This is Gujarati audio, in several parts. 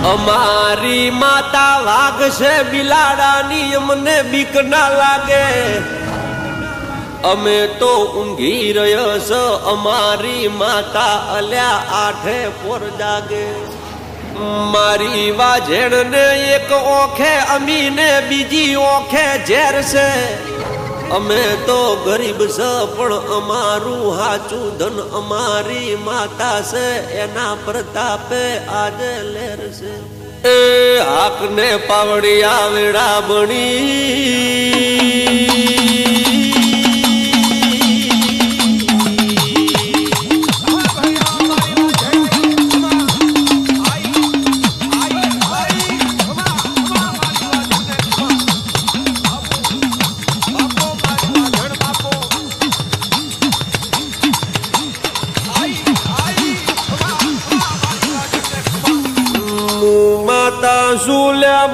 અમારી માતા વાઘ છે બિલાડાની અમને બીક ના લાગે અમે તો ઊંઘી રહ્યો છો અમારી માતા અલ્યા આઠે પોર જાગે મારી વાજેણ ને એક ઓખે અમીને બીજી ઓખે ઝેર છે અમે તો ગરીબ છે પણ અમારું હાચું ધન અમારી માતા છે એના પ્રતાપે આજે લેર છે એ હાક ને પાવડી આવેડા બની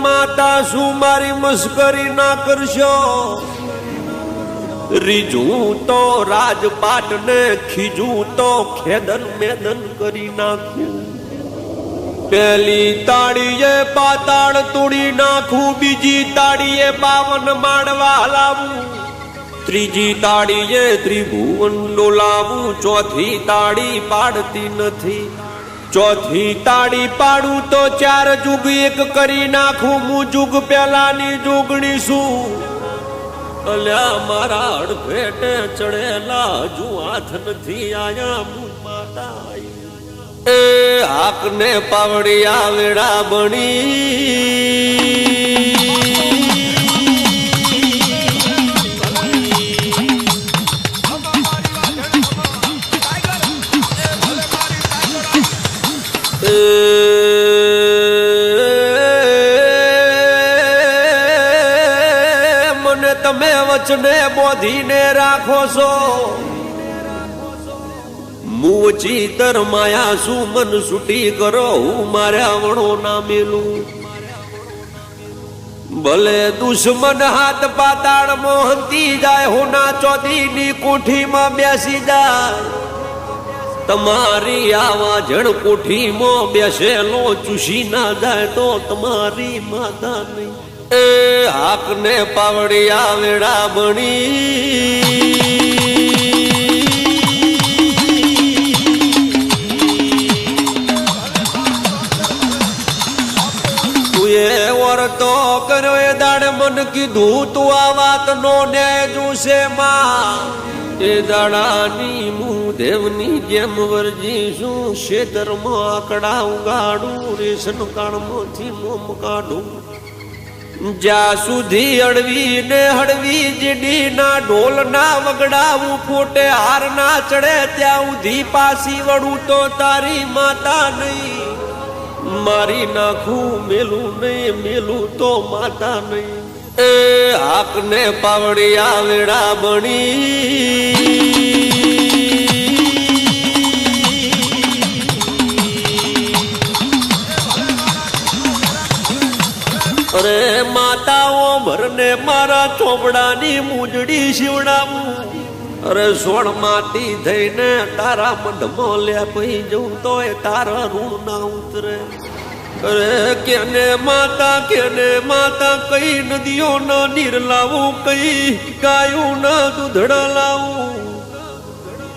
માતા શું મારી મસ્કરી ના કરશો રીજું તો રાજપાટ ને ખીજું તો ખેદન મેદન કરી નાખું પેલી તાળીએ પાતાળ તોડી નાખું બીજી તાળીએ 52 માળવા હલાવું ત્રીજી તાળીએ ત્રિભુવન ડોલાવું ચોથી તાળી પાડતી નથી ચોથી તાળી પાડું તો 4 જુગ એક કરી નાખું હું જુગ પેલાની જોગણી છું અલ્યા મારા અડફેટે ચડેલા હજુ હાથ નથી આયા હું માતા એ હાક ને પાવડી આવેડા બની મને તમે વચને બોધીને રાખો છો મુચી તર માયા શું મન છૂટી કરો હું માર્યા વણો ના મેલું ભલે દુશ્મન હાથ પાતાળ મોહનતી જાય હોના ચોધીની કોઠીમાં બેસી જાય તમારી આવા જણ કોઠીમાં બેસેલો ચૂસી ના જાય તો તમારી માતા નહીં એ હાક ને પાવડી આવેડા બની તું એ વર્તો કર્યો એ દાડે મન કીધું તું આ વાત નો ન્યાય જોશે માં એ દાડાની મું દેવની જેમ વરજી શું શેતરમાં આકડા ઉગાડું રેશન કાળમાંથી મોમ કાઢું જ્યાં સુધી અડવી ને હળવી જીડી ના ઢોલ ના વગડાવું ફોટે હાર ના ચડે ત્યાં ઉધી પાસી વળું તો તારી માતા નહીં મારી નાખું મેલું નહીં મેલું તો માતા નહીં એ હાક ને પાવડી આવેડા બની અરે માતાઓ ભરને મારા ચોપડાની મૂજડી શિવડાવું અરે સોળ માટી થઈને તારા મઢમાં લે પઈ જવું તો એ તારા ઋણ ના ઉતરે અરે કેને માતા કઈ નદીઓ ના નીર લાવું કઈ ગાયું ના દૂધડા લાવું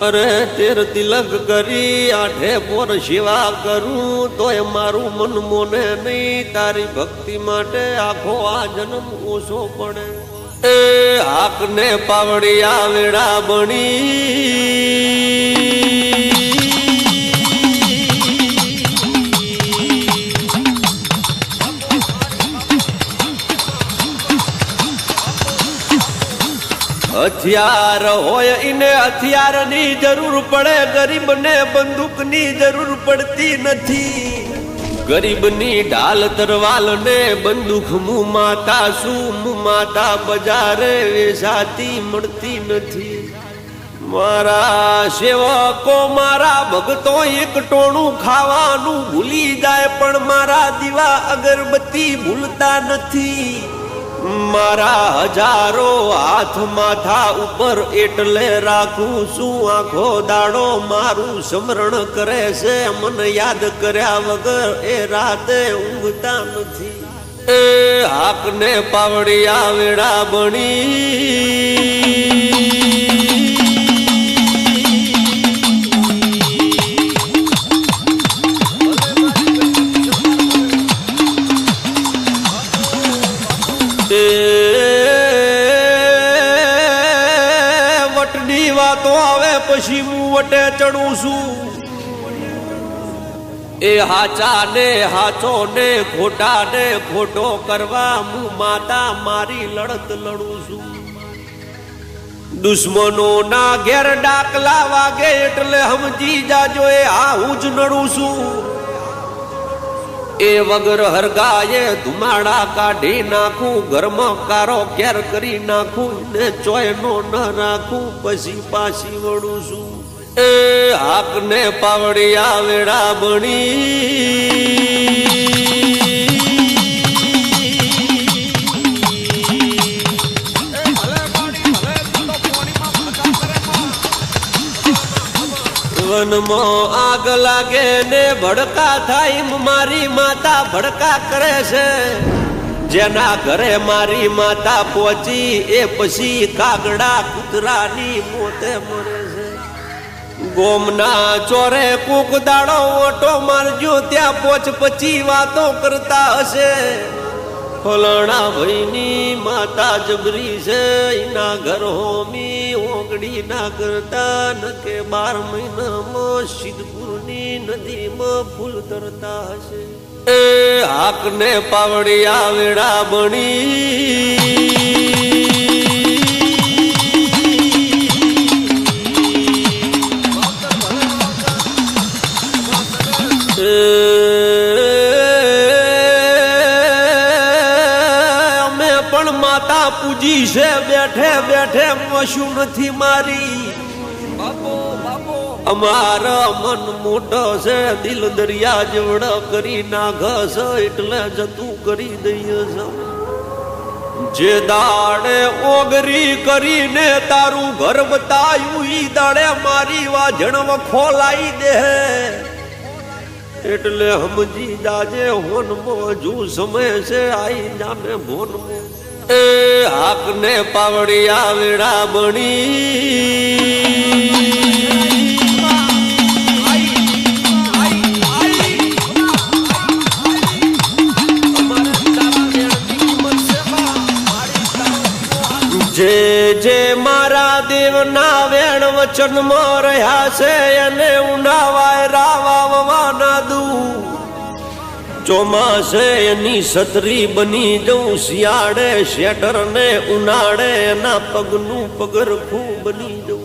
અરે તેર તિલક કરી આઠે પોર સેવા કરું તોય મારું મન મોને નહીં તારી ભક્તિ માટે આખો આ જન્મ ઓછો પડે એ હાક ને પાવડી આવેડા બની હથિયાર હોય એને હથિયારની જરૂર પડે ગરીબને બંદૂકની જરૂર પડતી નથી ગરીબની ઢાલ તરવાલ ને બંદૂક મું માતા શું મું માતા બજારે વેચાતી મળતી નથી મારા સેવકો મારા ભક્તો એક ટોણું ખાવાનું ભૂલી જાય પણ મારા દીવા અગરબત્તી ભૂલતા નથી મારા હજારો હાથ માથા ઉપર એટલે રાખું છું આખો દાડો મારું સ્મરણ કરે છે મને યાદ કર્યા વગર એ રાતે ઊંઘતા નથી એ હાકને પાવડિયા વેડા બની વટની વાતો આવે પછી હું વટે ચડું છું એ હાચા ને હાચો ને ખોટા ને ખોટો કરવા હું માતા મારી લડત લડું છું દુશ્મનો ના ઘેર ડાકલા વાગે એટલે સમજી જાજો એ હું જ નડું છું એ વગર હરગાએ ધુમાડા કાઢી નાખું ઘરમાં કારો કેર કરી નાખું ને ચોયનો ન રાખું પછી પાછી વળું છું એ હાકને પાવડિયા વેડા બની વનમાં આગ લાગે ને ભડકા થાય મારી માતા ભડકા કરે છે જેના ઘરે મારી માતા પહોંચી એ પછી કાગડા કૂતરાની મોતે મરે છે ગોમના ચોરે કૂક દાડો ઓટો મારજો ત્યાં પોચ પછી વાતો કરતા હશે ફલાણા ભાઈની માતા જબરી છે એના ઘર હોમી ઓગડી ના કરતા નકે 12 મહિનામાં સિદ્ધપુરની નદીમાં ફૂલ તરતા હશે એ હાકને પાવડિયા વેડા બની માતા પૂજી છે બેઠે બેઠે મશું નથી મારી અમારા મન મોટો છે દિલ દરિયા જેવડો કરી નાખસ એટલે જતું કરી દઈએ જે દાડે ઓગરી કરીને તારું ઘર બતાયું ઈ દાડે મારી વાજણ ખોલાઈ દે એટલે સમજી જાજે હોનમો જુ સમય છે આઈ જાને ભોનમો એ હાકને પાવડિયા વેડા બની જે જે મારા દેવના વેણ વચનમાં રહ્યા છે એને ઉનાવાય રાવા વવાના દઉં ચોમાસે એની છત્રી બની જઉં શિયાળે શેટર ને ઉનાળે એના પગનું પગરખું બની જઉં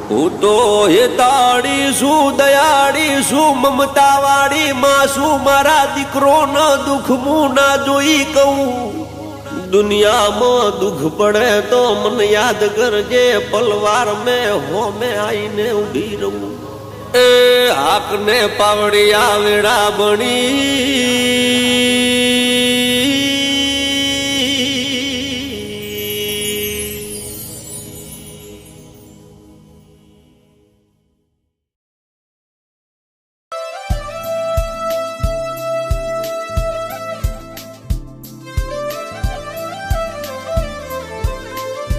હું તો હેતાળી છું દયાળી છું મમતા વાળી માં છું મારા દીકરો ન દુઃખ હું ના જોઈ કહું દુનિયામાં દુઃખ પડે તો મને યાદ કરજે પલવાર મેં હો મેં આઈને ઉભી રહું એ હાકને પાવડિયા વેડા બની